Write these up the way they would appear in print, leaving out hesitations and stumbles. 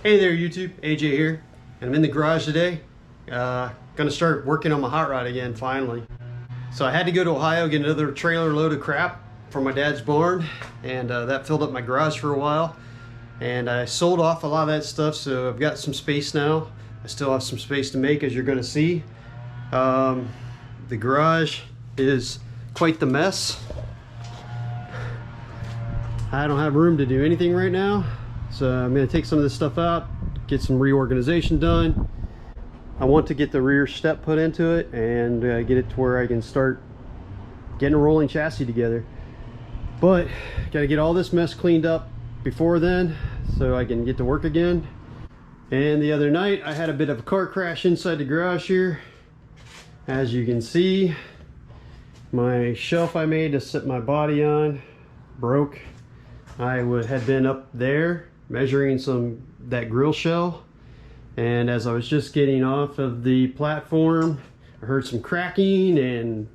Hey there YouTube, AJ here, and I'm in the garage today. Gonna start working on my hot rod again finally. So I had to go to Ohio, get another trailer load of crap from my dad's barn, and that filled up my garage for a while. And I sold off a lot of that stuff, so I've got some space now. I still have some space to make, as you're gonna see. The garage is quite the mess. I don't have room to do anything right now. So I'm going to take some of this stuff out, get some reorganization done. I want to get the rear step put into it and get it to where I can start getting a rolling chassis together. But got to get all this mess cleaned up before then so I can get to work again. And the other night I had a bit of a car crash inside the garage here. As you can see, my shelf I made to sit my body on broke. I had been up there measuring that grill shell, and as I was just getting off of the platform, I heard some cracking, and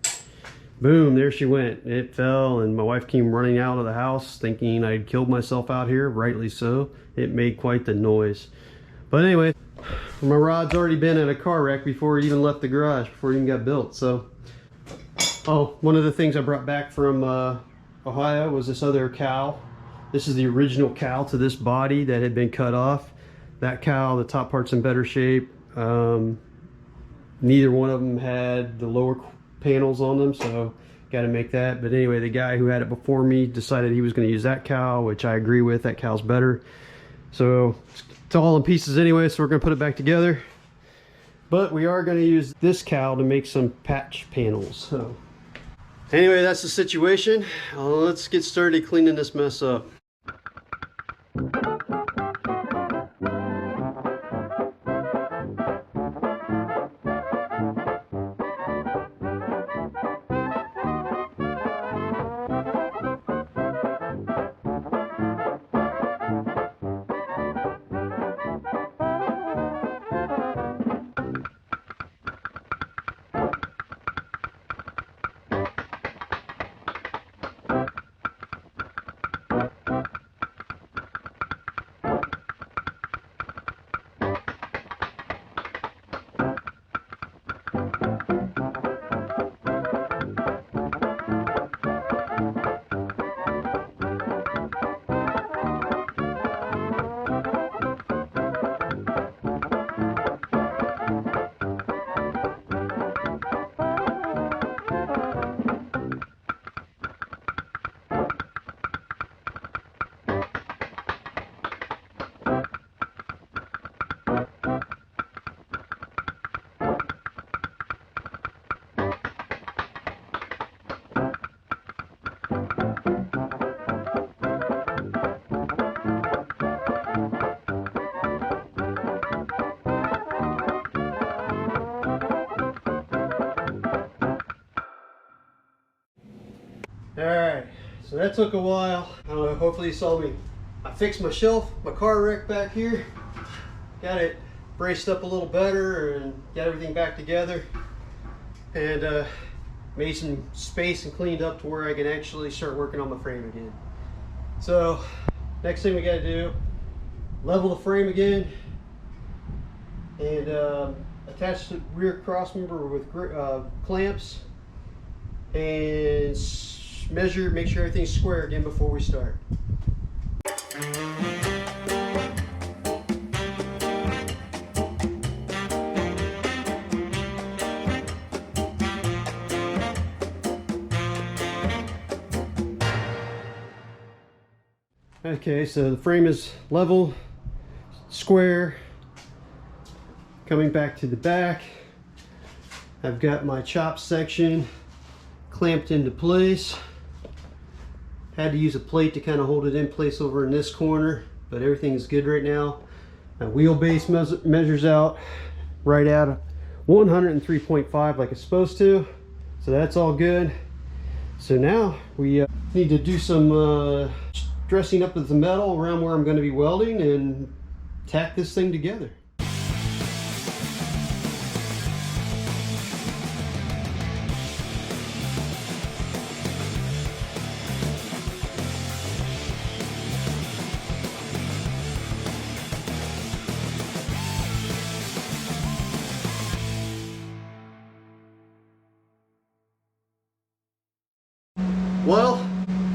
boom, there she went. It fell, and my wife came running out of the house thinking I'd killed myself out here, rightly so. It made quite the noise. But anyway, my rod's already been in a car wreck before it even left the garage, before it even got built. So, oh, one of the things I brought back from Ohio was this other cowl. This is the original cowl to this body that had been cut off. That cowl, the top part's in better shape. Neither one of them had the lower panels on them, so got to make that. But anyway, the guy who had it before me decided he was going to use that cowl, which I agree with. That cowl's better. So it's all in pieces anyway, so we're going to put it back together. But we are going to use this cowl to make some patch panels. So anyway, that's the situation. Let's get started cleaning this mess up. Alright, so that took a while. I don't know, hopefully you saw me. I fixed my shelf, my car wreck back here. Got it braced up a little better and got everything back together. And made some space and cleaned up to where I can actually start working on my frame again. So, next thing we gotta do, level the frame again and attach the rear crossmember with clamps and measure, make sure everything's square again before we start. Okay, so the frame is level, square. Coming back to the back, I've got my chop section clamped into place. Had to use a plate to kind of hold it in place over in this corner, but everything is good right now. My wheelbase measures out right at 103.5 like it's supposed to, so that's all good. So now we need to do some dressing up of the metal around where I'm going to be welding and tack this thing together.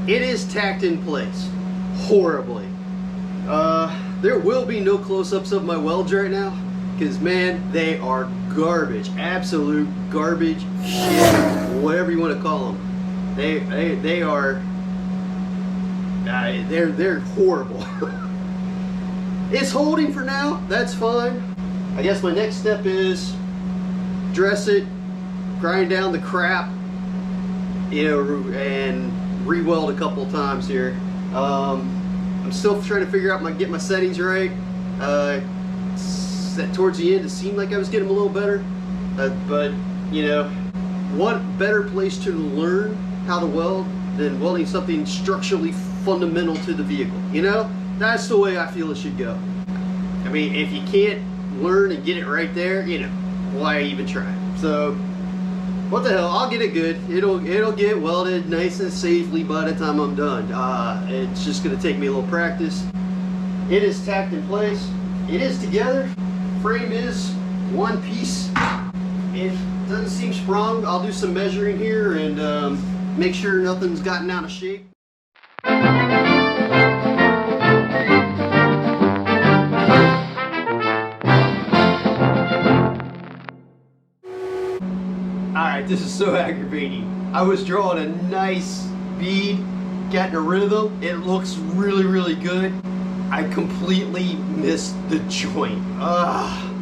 It is tacked in place horribly. There will be no close-ups of my welds right now, because man, they are garbage, absolute garbage shit, whatever you want to call them. They are, they're horrible. It's holding for now, that's fine. I guess my next step is dress it, grind down the crap, you know, and re-weld a couple times here. I'm still trying to figure out get my settings right. Towards the end, it seemed like I was getting a little better, but you know, what better place to learn how to weld than welding something structurally fundamental to the vehicle? You know, that's the way I feel it should go. I mean, if you can't learn and get it right there, you know, why even try? So, what the hell? I'll get it good. It'll get welded nice and safely by the time I'm done. It's just gonna take me a little practice. It is tacked in place. It is together. Frame is one piece. It doesn't seem sprung. I'll do some measuring here and make sure nothing's gotten out of shape. Alright, this is so aggravating. I was drawing a nice bead, getting a rhythm. It looks really, really good. I completely missed the joint. Ugh.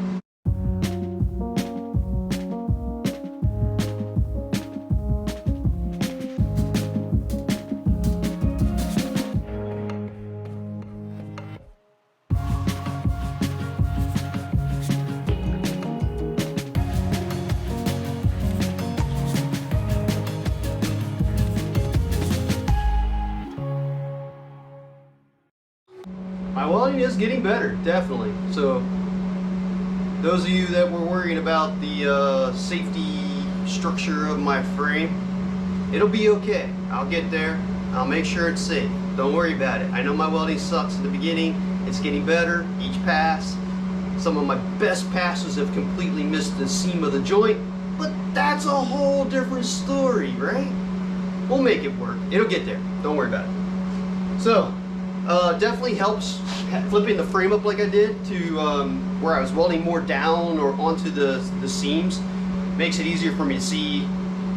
My welding is getting better, definitely. So those of you that were worrying about the safety structure of my frame, it'll be okay. I'll get there. I'll make sure it's safe. Don't worry about it. I know my welding sucks in the beginning. It's getting better each pass. Some of my best passes have completely missed the seam of the joint, but that's a whole different story, right? We'll make it work. It'll get there. Don't worry about it. So definitely helps flipping the frame up like I did to where I was welding more down or onto the seams. Makes it easier for me to see,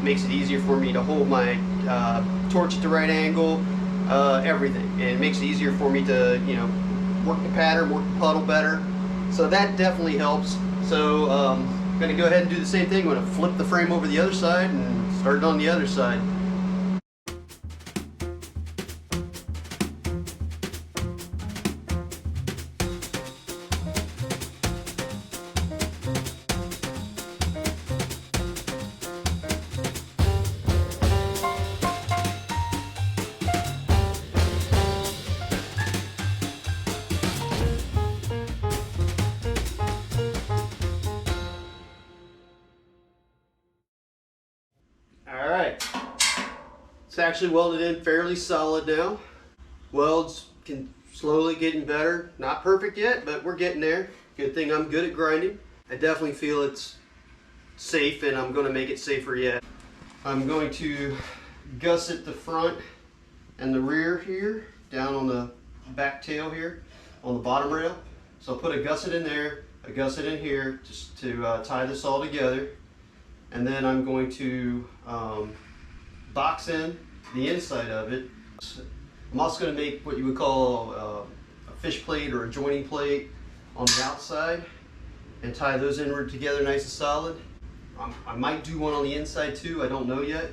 makes it easier for me to hold my torch at the right angle, everything. And it makes it easier for me to, you know, work the pattern, work the puddle better. So that definitely helps. So I'm going to go ahead and do the same thing. I'm going to flip the frame over the other side and start it on the other side. Alright, it's actually welded in fairly solid now. Welds can slowly getting better. Not perfect yet, but we're getting there. Good thing I'm good at grinding. I definitely feel it's safe, and I'm going to make it safer yet. I'm going to gusset the front and the rear here, down on the back tail here, on the bottom rail. So I'll put a gusset in there, a gusset in here, just to tie this all together. And then I'm going to box in the inside of it. I'm also going to make what you would call a fish plate or a joining plate on the outside and tie those inward together nice and solid. I might do one on the inside too, I don't know yet.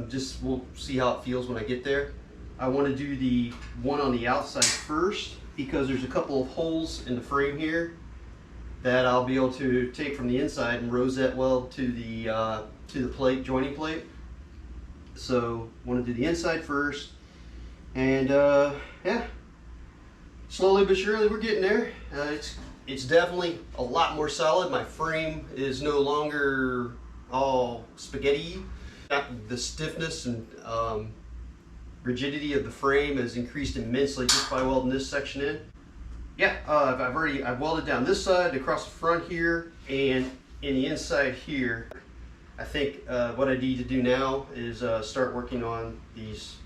Just we'll see how it feels when I get there. I want to do the one on the outside first because there's a couple of holes in the frame here that I'll be able to take from the inside and rosette weld to the plate, joining plate. So I want to do the inside first, and yeah, slowly but surely we're getting there. It's definitely a lot more solid. My frame is no longer all spaghetti. The stiffness and rigidity of the frame has increased immensely just by welding this section in. Yeah, I've welded down this side, across the front here, and in the inside here. I think what I need to do now is start working on these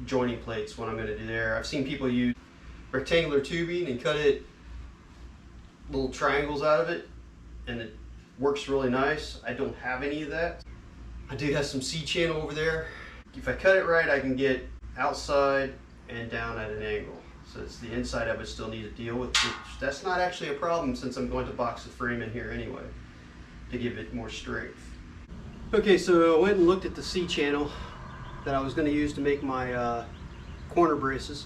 joining plates, what I'm going to do there. I've seen people use rectangular tubing and cut it little triangles out of it, and it works really nice. I don't have any of that. I do have some C-channel over there. If I cut it right, I can get outside and down at an angle. So it's the inside I would still need to deal with, which that's not actually a problem since I'm going to box the frame in here anyway to give it more strength. Okay, so I went and looked at the C-channel that I was going to use to make my corner braces,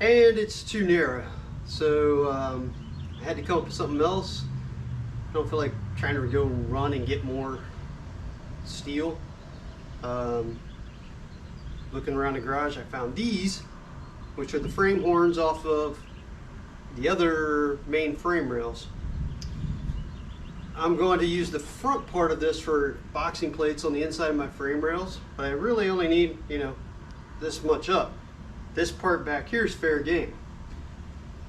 and it's too narrow. So I had to come up with something else. I don't feel like trying to go run and get more steel. Looking around the garage, I found these, which are the frame horns off of the other main frame rails. I'm going to use the front part of this for boxing plates on the inside of my frame rails, but I really only need, you know, this much up. This part back here is fair game.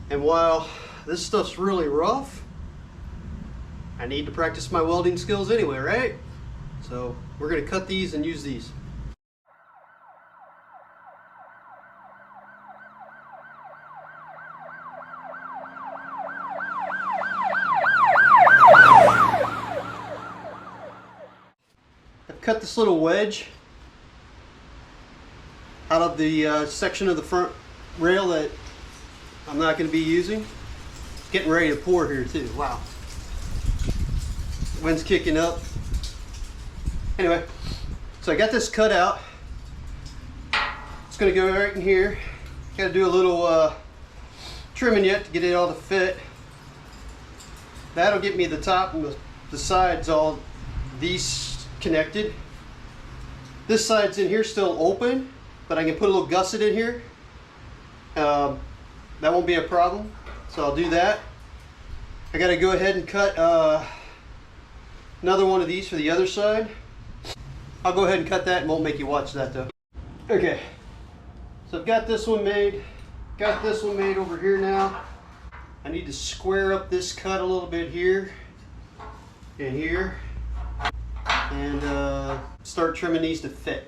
And while this stuff's really rough, I need to practice my welding skills anyway, right? So we're going to cut these and use these. I've cut this little wedge out of the section of the front rail that I'm not going to be using. It's getting ready to pour here too. Wow. Wind's kicking up. Anyway, so I got this cut out. It's going to go right in here. Got to do a little trimming yet to get it all to fit. That'll get me the top and the sides all these connected. This side's in here still open, but I can put a little gusset in here. That won't be a problem, so I'll do that. I got to go ahead and cut another one of these for the other side. I'll go ahead and cut that and won't make you watch that though. Okay, so I've got this one made. Got this one made over here now. I need to square up this cut a little bit here and here, and start trimming these to fit.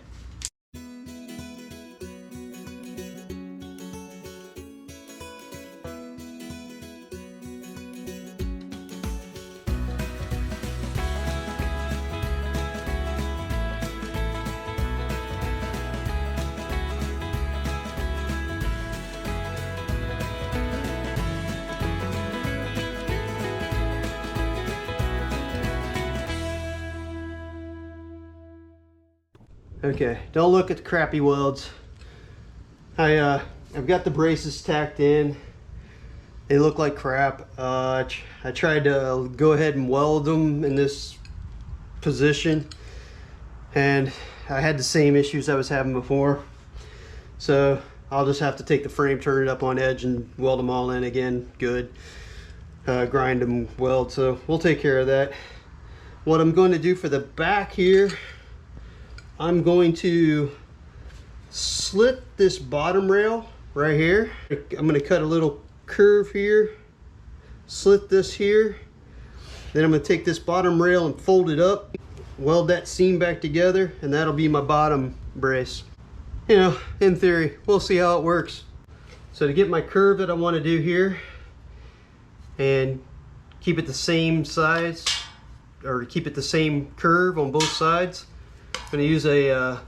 Okay, don't look at the crappy welds. I've got the braces tacked in. They look like crap. I tried to go ahead and weld them in this position, and I had the same issues I was having before. So I'll just have to take the frame, turn it up on edge, and weld them all in again. Good. Grind them, weld. So we'll take care of that. What I'm going to do for the back here, I'm going to slit this bottom rail right here. I'm going to cut a little curve here, slit this here. Then I'm going to take this bottom rail and fold it up, weld that seam back together, and that'll be my bottom brace. You know, in theory, we'll see how it works. So to get my curve that I want to do here and keep it the same size, or keep it the same curve on both sides, I'm going to use a,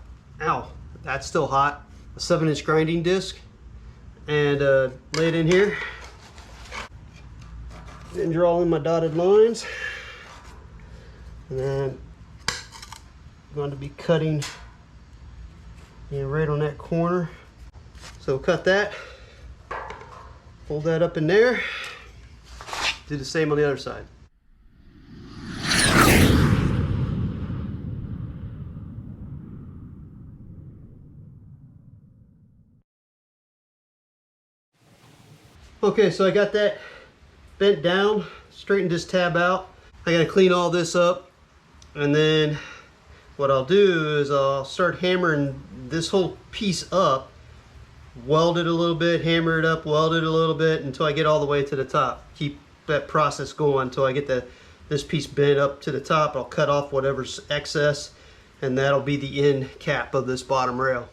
ow, that's still hot, a 7-inch grinding disc, and lay it in here. Then draw in my dotted lines. And then I'm going to be cutting, you know, right on that corner. So cut that, fold that up in there, do the same on the other side. Okay, so I got that bent down, straightened this tab out. I gotta clean all this up, and then what I'll do is I'll start hammering this whole piece up, weld it a little bit, hammer it up, weld it a little bit until I get all the way to the top. Keep that process going until I get this piece bent up to the top. I'll cut off whatever's excess, and that'll be the end cap of this bottom rail.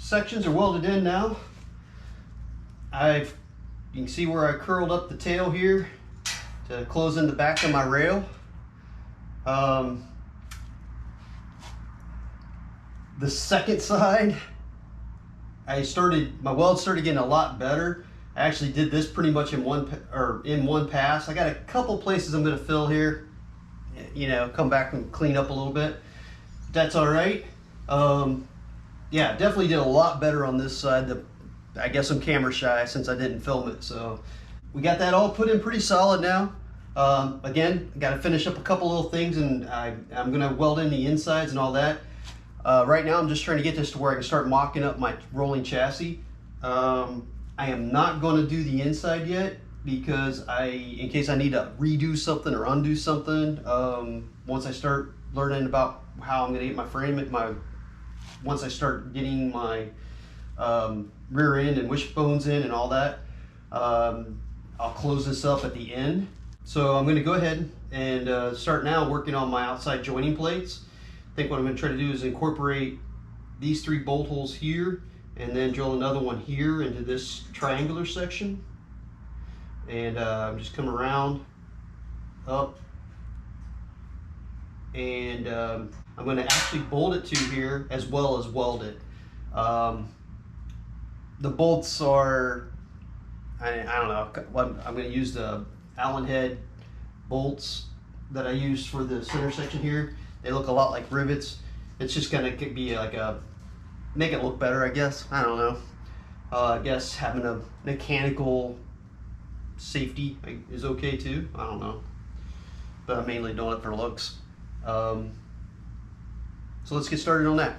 sections are welded in now. You can see where I curled up the tail here to close in the back of my rail. The second side, my weld started getting a lot better. I actually did this pretty much in one pass. I got a couple places I'm going to fill here, you know, come back and clean up a little bit. That's all right. Yeah, definitely did a lot better on this side. I guess I'm camera shy since I didn't film it. So we got that all put in pretty solid now. Again, I got to finish up a couple little things, and I'm going to weld in the insides and all that. Right now I'm just trying to get this to where I can start mocking up my rolling chassis. I am not going to do the inside yet because in case I need to redo something or undo something, once I start learning about how I'm going to get my frame, once I start getting my rear end and wishbones in and all that, I'll close this up at the end. So I'm going to go ahead and start now working on my outside joining plates. I think what I'm going to try to do is incorporate these 3 bolt holes here and then drill another one here into this triangular section. And I'm just come around, up, and I'm going to actually bolt it to here as well as weld it. The bolts are, I don't know, I'm going to use the Allen head bolts that I used for the center section here. They look a lot like rivets. It's just going to be like make it look better, I guess. I don't know. I guess having a mechanical safety is okay too. I don't know. But I'm mainly doing it for looks. So let's get started on that.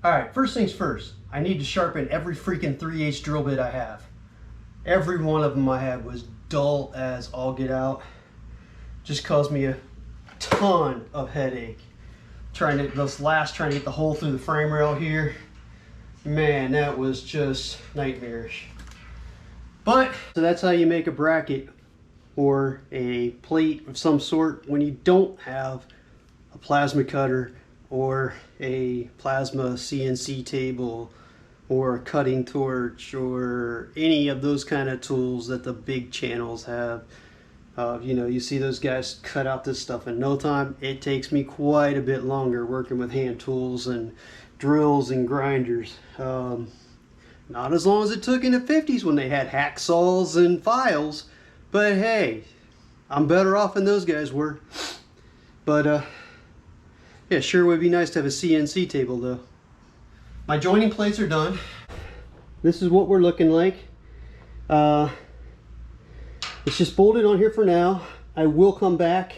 Alright, first things first, I need to sharpen every freaking 3/8 drill bit I have. Every one of them I had was dull as all get out. Just caused me a ton of headache. Trying to get the hole through the frame rail here. Man, that was just nightmarish. But, so that's how you make a bracket or a plate of some sort when you don't have a plasma cutter or a plasma CNC table or a cutting torch or any of those kind of tools that the big channels have. You know, you see those guys cut out this stuff in no time. It takes me quite a bit longer working with hand tools and drills and grinders. Not as long as it took in the 50s when they had hacksaws and files, but hey, I'm better off than those guys were. But yeah, sure would be nice to have a CNC table though. My joining plates are done. This is what we're looking like. It's just bolted on here for now. I will come back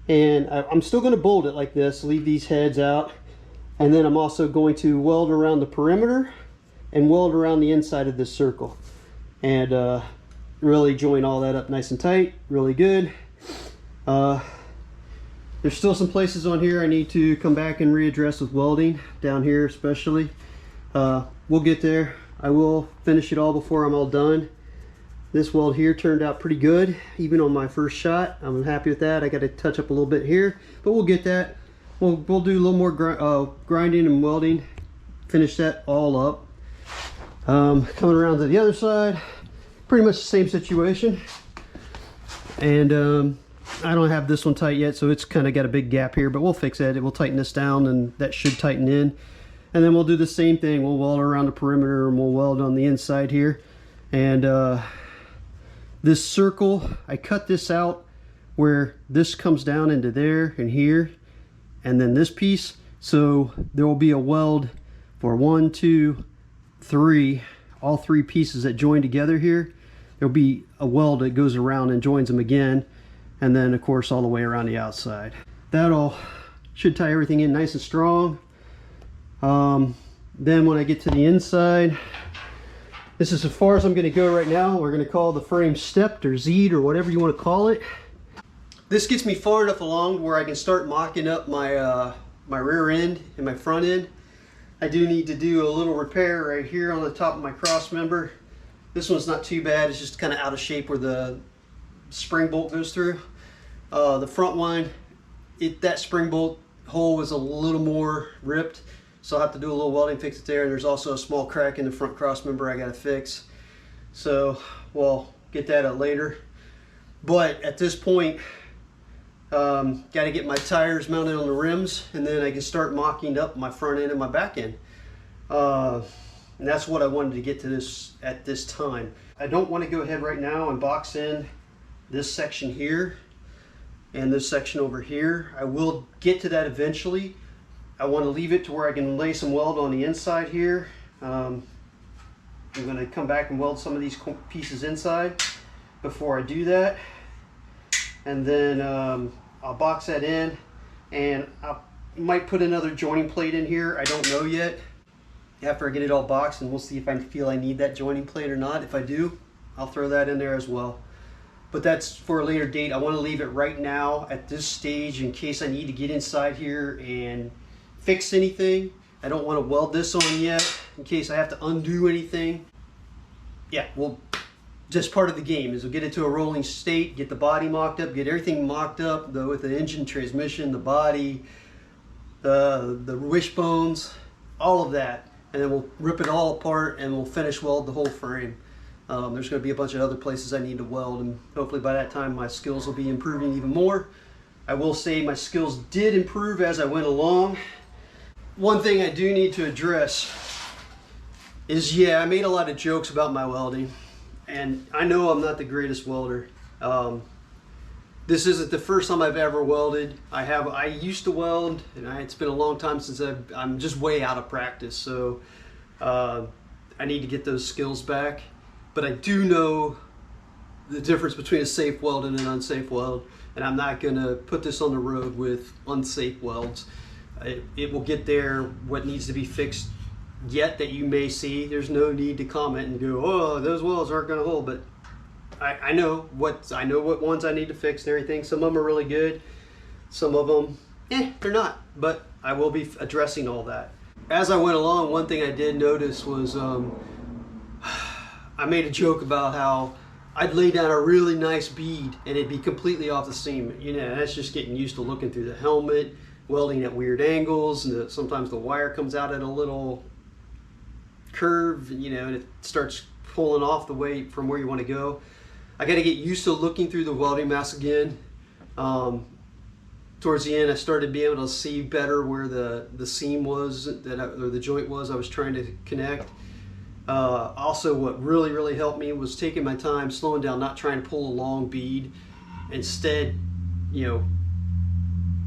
and I'm still going to bolt it like this, leave these heads out, and then I'm also going to weld around the perimeter and weld around the inside of this circle, and really join all that up nice and tight, really good. There's still some places on here I need to come back and readdress with welding, down here especially. We'll get there. I will finish it all before I'm all done. This weld here turned out pretty good, even on my first shot. I'm happy with that. I got to touch up a little bit here, but we'll get that. We'll do a little more grinding and welding, finish that all up. Coming around to the other side, pretty much the same situation. And I don't have this one tight yet, so it's kind of got a big gap here, but we'll fix that. We'll tighten this down, and that should tighten in. And then we'll do the same thing. We'll weld around the perimeter, and we'll weld on the inside here. And this circle, I cut this out where this comes down into there and here, and then this piece. So there will be a weld for 1, 2, 3, all 3 pieces that join together here. There'll be a weld that goes around and joins them again, and then of course all the way around the outside. That'll should tie everything in nice and strong. Then when I get to the inside, this is as far as I'm going to go right now. We're going to call the frame stepped or Z'd or whatever you want to call it. This gets me far enough along where I can start mocking up my my rear end and my front end. I do need to do a little repair right here on the top of my cross member. This one's not too bad. It's just kind of out of shape where the spring bolt goes through. The front one, that spring bolt hole was a little more ripped, so I'll have to do a little welding, fix it there. And there's also a small crack in the front cross member I got to fix. So we'll get that out later. But at this point, got to get my tires mounted on the rims, and then I can start mocking up my front end and my back end. And that's what I wanted to get to this at this time. I don't want to go ahead right now and box in this section here and this section over here. I will get to that eventually. I want to leave it to where I can lay some weld on the inside here. I'm going to come back and weld some of these pieces inside before I do that. And then I'll box that in, and I might put another joining plate in here. I don't know yet. After I get it all boxed, and we'll see if I feel I need that joining plate or not. If I do, I'll throw that in there as well. But that's for a later date. I want to leave it right now at this stage in case I need to get inside here and fix anything. I don't want to weld this on yet in case I have to undo anything. Yeah, well, just part of the game is we'll get it to a rolling state, get the body mocked up, get everything mocked up with the engine, transmission, the body, the wishbones, all of that. And then we'll rip it all apart and we'll finish weld the whole frame. There's going to be a bunch of other places I need to weld, and hopefully by that time my skills will be improving even more. I will say my skills did improve as I went along. One thing I do need to address is, yeah, I made a lot of jokes about my welding, and I know I'm not the greatest welder. This isn't the first time I've ever welded. I used to weld, and it's been a long time since I'm just way out of practice, so I need to get those skills back. But I do know the difference between a safe weld and an unsafe weld, and I'm not going to put this on the road with unsafe welds. It will get there. What needs to be fixed yet that you may see, there's no need to comment and go, oh, those welds aren't going to hold. But I know what ones I need to fix and everything. Some of them are really good, some of them they're not, but I will be addressing all that as I went along. One thing I did notice was I made a joke about how I'd lay down a really nice bead and it'd be completely off the seam. You know, that's just getting used to looking through the helmet, welding at weird angles, and sometimes the wire comes out at a little curve, you know, and it starts pulling off the way from where you want to go. I got to get used to looking through the welding mask again. Towards the end, I started being able to see better where the seam was, or the joint was I was trying to connect. Also, what really helped me was taking my time, slowing down, not trying to pull a long bead. Instead, you know,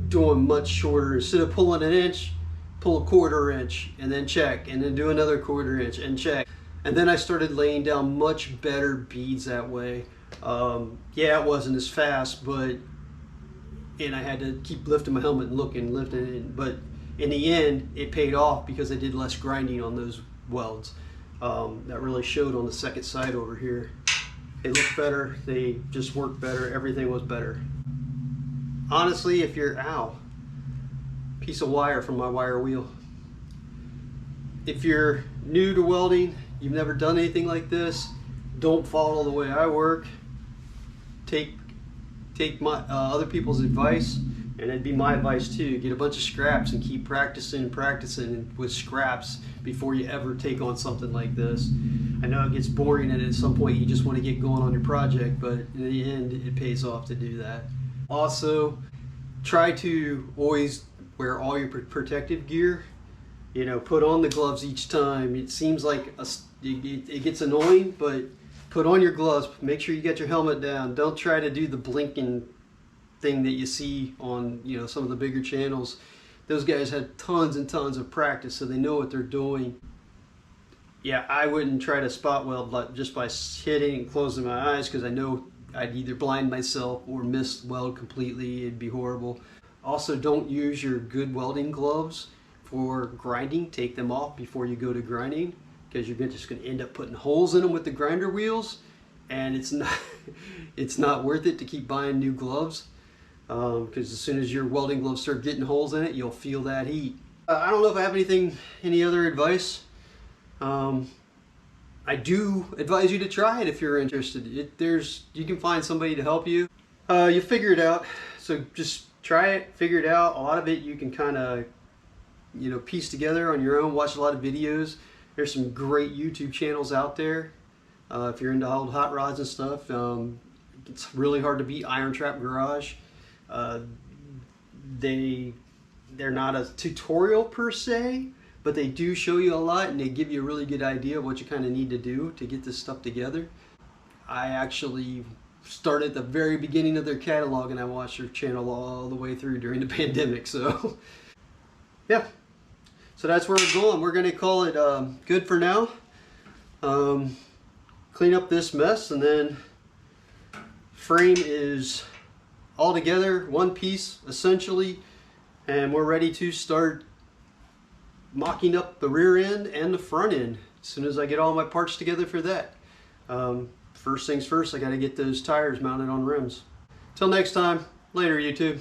doing much shorter. Instead of pulling an inch, pull a 1/4 inch and then check, and then do another 1/4 inch and check. And then I started laying down much better beads that way. Yeah, it wasn't as fast, and I had to keep lifting my helmet and lifting it. But in the end, it paid off because I did less grinding on those welds. That really showed on the second side over here. They looked better, they just worked better, everything was better. Honestly, if you're, piece of wire from my wire wheel. If you're new to welding, you've never done anything like this, don't follow the way I work. Take my other people's advice, and it'd be my advice too. Get a bunch of scraps and keep practicing with scraps before you ever take on something like this. I know it gets boring, and at some point you just want to get going on your project, but in the end it pays off to do that. Also, try to always wear all your protective gear. You know, put on the gloves each time. It seems like it gets annoying, but put on your gloves. Make sure you get your helmet down. Don't try to do the blinking thing that you see on, you know, some of the bigger channels. Those guys had tons and tons of practice, so they know what they're doing. Yeah, I wouldn't try to spot weld just by hitting and closing my eyes, because I know I'd either blind myself or miss weld completely. It'd be horrible. Also, don't use your good welding gloves for grinding. Take them off before you go to grinding, because you're just going to end up putting holes in them with the grinder wheels, and it's not worth it to keep buying new gloves, because as soon as your welding gloves start getting holes in it, you'll feel that heat. I don't know if I have any other advice. I do advise you to try it if you're interested. You can find somebody to help you. You figure it out, so just try it, figure it out. A lot of it you can kind of, you know, piece together on your own. Watch a lot of videos. There's some great YouTube channels out there. If you're into old hot rods and stuff, it's really hard to beat Iron Trap Garage. They're not a tutorial per se, but they do show you a lot, and they give you a really good idea of what you kind of need to do to get this stuff together. I actually started at the very beginning of their catalog, and I watched their channel all the way through during the pandemic. So yeah, so that's where we're going. We're going to call it good for now. Clean up this mess, and then frame is all together, one piece essentially, and we're ready to start mocking up the rear end and the front end as soon as I get all my parts together for that. First things first, I got to get those tires mounted on rims. Till next time, later YouTube.